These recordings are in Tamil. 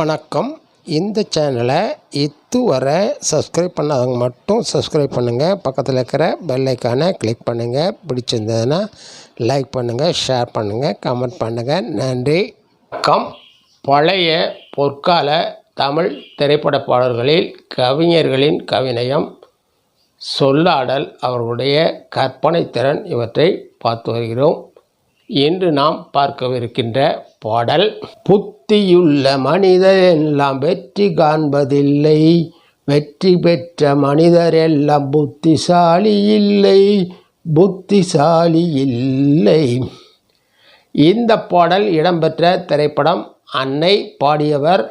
வணக்கம். இந்த சேனலை இதுவரை சப்ஸ்கிரைப் பண்ணாதவங்க மட்டும் சப்ஸ்கிரைப் பண்ணுங்கள். பக்கத்தில் இருக்கிற பெல் ஐக்கானை கிளிக் பண்ணுங்கள். பிடிச்சிருந்ததுன்னா லைக் பண்ணுங்கள், ஷேர் பண்ணுங்கள், கமெண்ட் பண்ணுங்கள். நன்றி. வணக்கம். பழைய பொற்கால தமிழ் திரைப்பட பாடல்களில் கவிஞர்களின் கவிநயம், சொல்லாடல், அவர்களுடைய கற்பனை திறன் இவற்றை பார்த்து வருகிறோம். இன்று நாம் பார்க்கவிருக்கின்ற பாடல், புத்தியுள்ள மனிதர் எல்லாம் வெற்றி காண்பதில்லை, வெற்றி பெற்ற மனிதர் எல்லாம் புத்திசாலி இல்லை, புத்திசாலி இல்லை. இந்த பாடல் இடம்பெற்ற திரைப்படம் அன்னை. பாடியவர்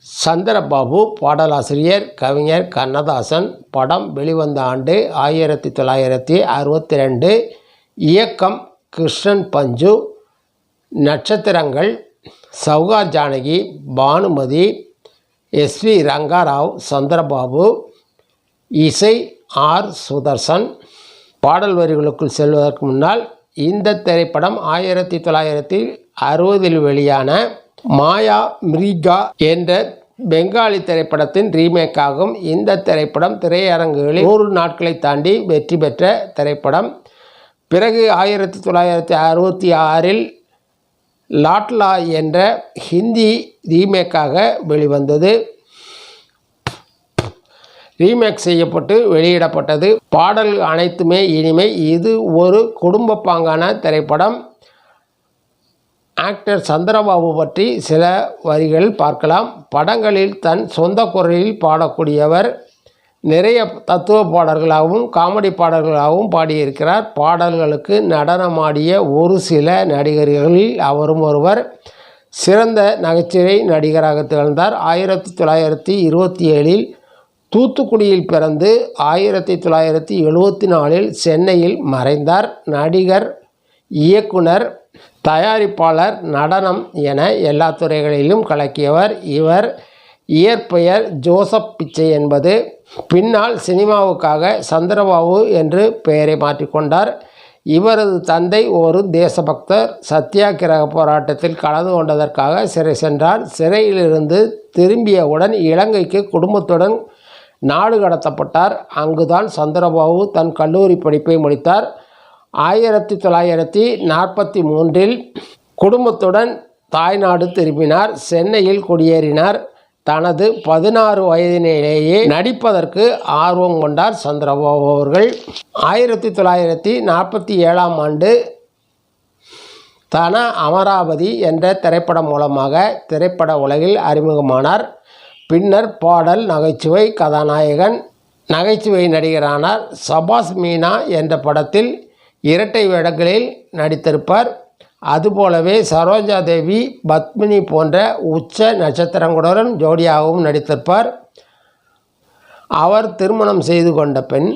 சந்திரபாபு. பாடலாசிரியர் கவிஞர் கண்ணதாசன். படம் வெளிவந்த ஆண்டு 1962. இயக்கம் கிருஷ்ணன் பஞ்சு. நட்சத்திரங்கள் சௌகார் ஜானகி, பானுமதி, எஸ்வி ரங்காராவ், சந்திரபாபு. இசை ஆர் சுதர்சன். பாடல் வரிகளுக்குள் செல்வதற்கு முன்னால், இந்த திரைப்படம் 1960 வெளியான மாயா மிருகா என்ற பெங்காலி திரைப்படத்தின் ரீமேக் ஆகும். இந்த திரைப்படம் திரையரங்குகளில் 100 நாட்களை தாண்டி வெற்றி பெற்ற திரைப்படம். பிறகு 1966 லாட்லா என்ற ஹிந்தி ரீமேக்காக வெளிவந்தது. ரீமேக் செய்யப்பட்டு வெளியிடப்பட்டது. பாடல்கள் அனைத்துமே இனிமை. இது ஒரு குடும்ப பாங்கான திரைப்படம். ஆக்டர் சந்திரபாபு பற்றி சில வரிகள் பார்க்கலாம். படங்களில் தன் சொந்த குரலில் பாடக்கூடியவர். நிறைய தத்துவ பாடல்களாகவும் காமெடி பாடல்களாகவும் பாடியிருக்கிறார். பாடல்களுக்கு நடனமாடிய ஒரு சில நடிகர்களில் அவரும் ஒருவர். சிறந்த நகைச்சுவை நடிகராக திகழ்ந்தார். 1927 தூத்துக்குடியில் பிறந்து 1974 சென்னையில் மறைந்தார். நடிகர், இயக்குனர், தயாரிப்பாளர், நடனம் என எல்லா துறைகளிலும் கலக்கியவர். இவர் இயற்பெயர் ஜோசப் பிச்சை என்பது. பின்னால் சினிமாவுக்காக சந்திரபாபு என்று பெயரை மாற்றிக்கொண்டார். இவரது தந்தை ஒரு தேசபக்தர். சத்தியாகிரக போராட்டத்தில் கலந்து கொண்டதற்காக சிறை சென்றார். சிறையிலிருந்து திரும்பியவுடன் இலங்கைக்கு குடும்பத்துடன் நாடு கடத்தப்பட்டார். அங்குதான் சந்திரபாபு தன் கல்லூரி படிப்பை முடித்தார். 1943 குடும்பத்துடன் தாய்நாடு திரும்பினார். சென்னையில் குடியேறினார். தனது 16 வயதினிலேயே நடிப்பதற்கு ஆர்வம் கொண்டார் சந்திரபாபு அவர்கள். 1947 ஆண்டு தன அமராவதி என்ற திரைப்படம் மூலமாக திரைப்பட உலகில் அறிமுகமானார். பின்னர் பாடல், நகைச்சுவை கதாநாயகன், நகைச்சுவை நடிகரானார். சபாஸ் மீனா என்ற படத்தில் இரட்டை வேடங்களில் நடித்திருப்பார். அதுபோலவே சரோஜா தேவி, பத்மினி போன்ற உச்ச நட்சத்திரங்களுடன் ஜோடியாகவும் நடித்திருப்பார். அவர் திருமணம் செய்து கொண்ட பெண்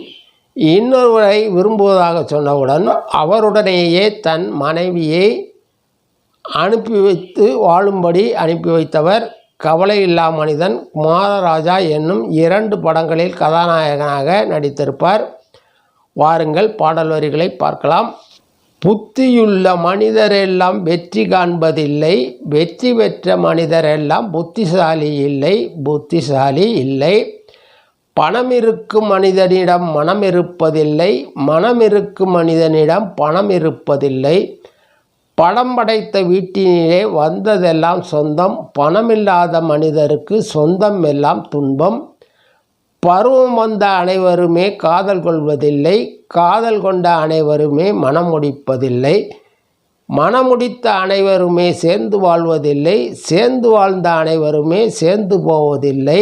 இன்னொருவரை விரும்புவதாக சொன்னவுடன் அவருடனேயே தன் மனைவியை அனுப்பி வைத்து வாழும்படி அனுப்பி வைத்தவர். கவலை இல்லா மனிதன், குமாரராஜா என்னும் 2 படங்களில் கதாநாயகனாக நடித்திருப்பார். வாருங்கள் பாடல் வரிகளை பார்க்கலாம். புத்தியுள்ள மனிதரெல்லாம் வெற்றி காண்பதில்லை, வெற்றி பெற்ற மனிதரெல்லாம் புத்திசாலி இல்லை, புத்திசாலி இல்லை. பணம் இருக்கும் மனிதனிடம் மனம் இருப்பதில்லை, மனம் இருக்கும் மனிதனிடம் பணம் இருப்பதில்லை. படம் படைத்த வீட்டினிலே வந்ததெல்லாம் சொந்தம், பணமில்லாத மனிதருக்கு சொந்தம் எல்லாம் துன்பம். பருவம் வந்த அனைவருமே காதல் கொள்வதில்லை, காதல் கொண்ட அனைவருமே மனம் முடிப்பதில்லை. மனமுடித்த அனைவருமே சேர்ந்து வாழ்வதில்லை, சேர்ந்து வாழ்ந்த அனைவருமே சேர்ந்து போவதில்லை.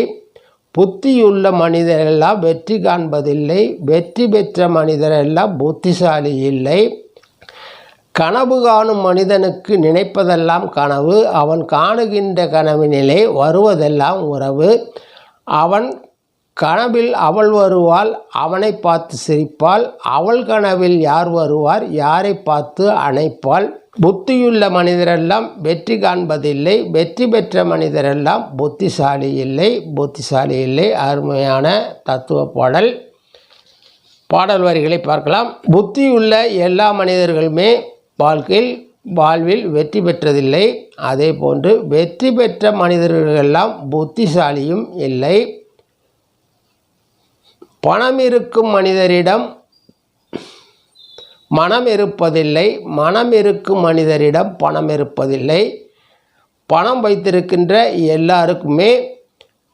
புத்தியுள்ள மனிதரெல்லாம் வெற்றி காண்பதில்லை, வெற்றி பெற்ற மனிதரெல்லாம் புத்திசாலி இல்லை. கனவு காணும் மனிதனுக்கு நினைப்பதெல்லாம் கனவு, அவன் காணுகின்ற கனவினிலே வருவதெல்லாம் உறவு. அவன் கனவில் அவள் வருவாள், அவனை பார்த்து சிரிப்பாள். அவள் கனவில் யார் வருவார், யாரை பார்த்து அணைப்பாள். புத்தியுள்ள மனிதரெல்லாம் வெற்றி காண்பதில்லை, வெற்றி பெற்ற மனிதரெல்லாம் புத்திசாலி இல்லை, புத்திசாலி இல்லை. அருமையான தத்துவ பாடல். பாடல் வரிகளை பார்க்கலாம். புத்தியுள்ள எல்லா மனிதர்களுமே வாழ்வில் வெற்றி பெற்றதில்லை. அதே போன்று வெற்றி பெற்ற மனிதர்களெல்லாம் புத்திசாலியும் இல்லை. பணம் இருக்கும் மனிதரிடம் மனம் இருப்பதில்லை, மனம் இருக்கும் மனிதரிடம் பணம் இருப்பதில்லை. பணம் வைத்திருக்கின்ற எல்லாருக்குமே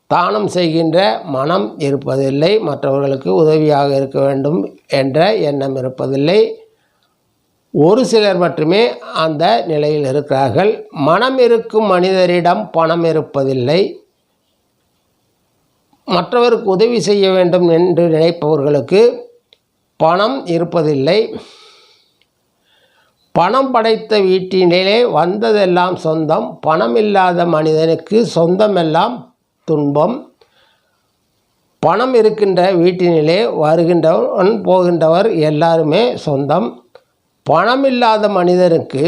தானம் செய்கின்ற மனம் இருப்பதில்லை, மற்றவர்களுக்கு உதவியாக இருக்க வேண்டும் என்ற எண்ணம் இருப்பதில்லை. ஒரு சிலர் மட்டுமே அந்த நிலையில் இருக்கிறார்கள். மனம் இருக்கும் மனிதரிடம் பணம் இருப்பதில்லை, மற்றவருக்கு உதவி செய்ய வேண்டும் என்று நினைப்பவர்களுக்கு பணம் இருப்பதில்லை. பணம் படைத்த வீட்டினிலே வந்ததெல்லாம் சொந்தம், பணம் இல்லாத மனிதனுக்கு சொந்தமெல்லாம் துன்பம். பணம் இருக்கின்ற வீட்டினிலே வருகின்றவன் போகின்றவர் எல்லாருமே சொந்தம். பணம் இல்லாத மனிதனுக்கு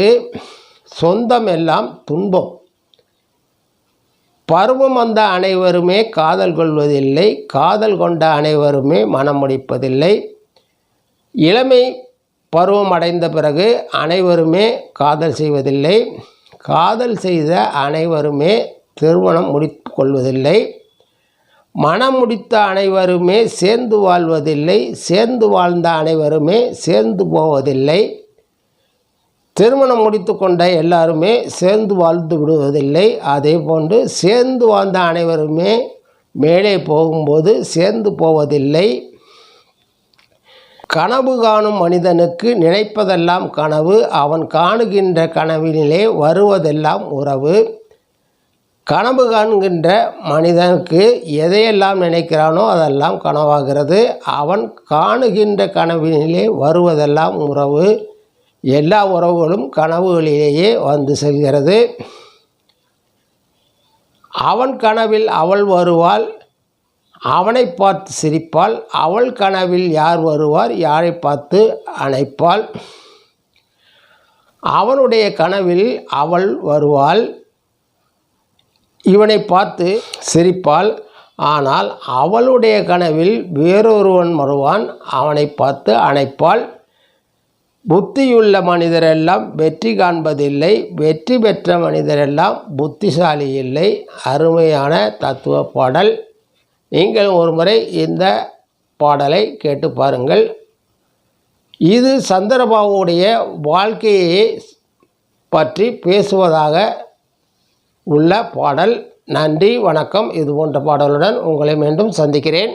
சொந்தம் எல்லாம் துன்பம். பருவம் வந்த அனைவருமே காதல் கொள்வதில்லை, காதல் கொண்ட அனைவருமே மனம் முடிப்பதில்லை. இளமை பருவம் அடைந்த பிறகு அனைவருமே காதல் செய்வதில்லை, காதல் செய்த அனைவருமே திருமணம் முடித்து கொள்வதில்லை. மனம் முடித்த அனைவருமே சேர்ந்து வாழ்வதில்லை, சேர்ந்து வாழ்ந்த அனைவருமே சேர்ந்து போவதில்லை. திருமணம் முடித்து கொண்ட எல்லாருமே சேர்ந்து வாழ்ந்து விடுவதில்லை. அதே போன்று சேர்ந்து வாழ்ந்த அனைவருமே மேலே போகும்போது சேர்ந்து போவதில்லை. கனவு காணும் மனிதனுக்கு நினைப்பதெல்லாம் கனவு, அவன் காணுகின்ற கனவினிலே வருவதெல்லாம் உறவு. கனவு காண்கின்ற மனிதனுக்கு எதையெல்லாம் நினைக்கிறானோ அதெல்லாம் கனவாகிறது, அவன் காணுகின்ற கனவினிலே வருவதெல்லாம் உறவு. எல்லா உறவுகளும் கனவுகளிலேயே வந்து செல்கிறது. அவன் கனவில் அவள் வருவாள், அவனை பார்த்து சிரிப்பாள். அவள் கனவில் யார் வருவார், யாரை பார்த்து அணைப்பாள். அவனுடைய கனவில் அவள் வருவாள், இவனை பார்த்து சிரிப்பாள். ஆனால் அவளுடைய கனவில் வேறொருவன் வருவான், அவனை பார்த்து அணைப்பாள். புத்தியுள்ள மனிதரெல்லாம் வெற்றி காண்பதில்லை, வெற்றி பெற்ற மனிதரெல்லாம் புத்திசாலி இல்லை. அருமையான தத்துவ பாடல். நீங்கள் ஒரு முறை இந்த பாடலை கேட்டு பாருங்கள். இது சந்திரபாபுவுடைய வாழ்க்கையை பற்றி பேசுவதாக உள்ள பாடல். நன்றி, வணக்கம். இது போன்ற பாடலுடன் உங்களை மீண்டும் சந்திக்கிறேன்.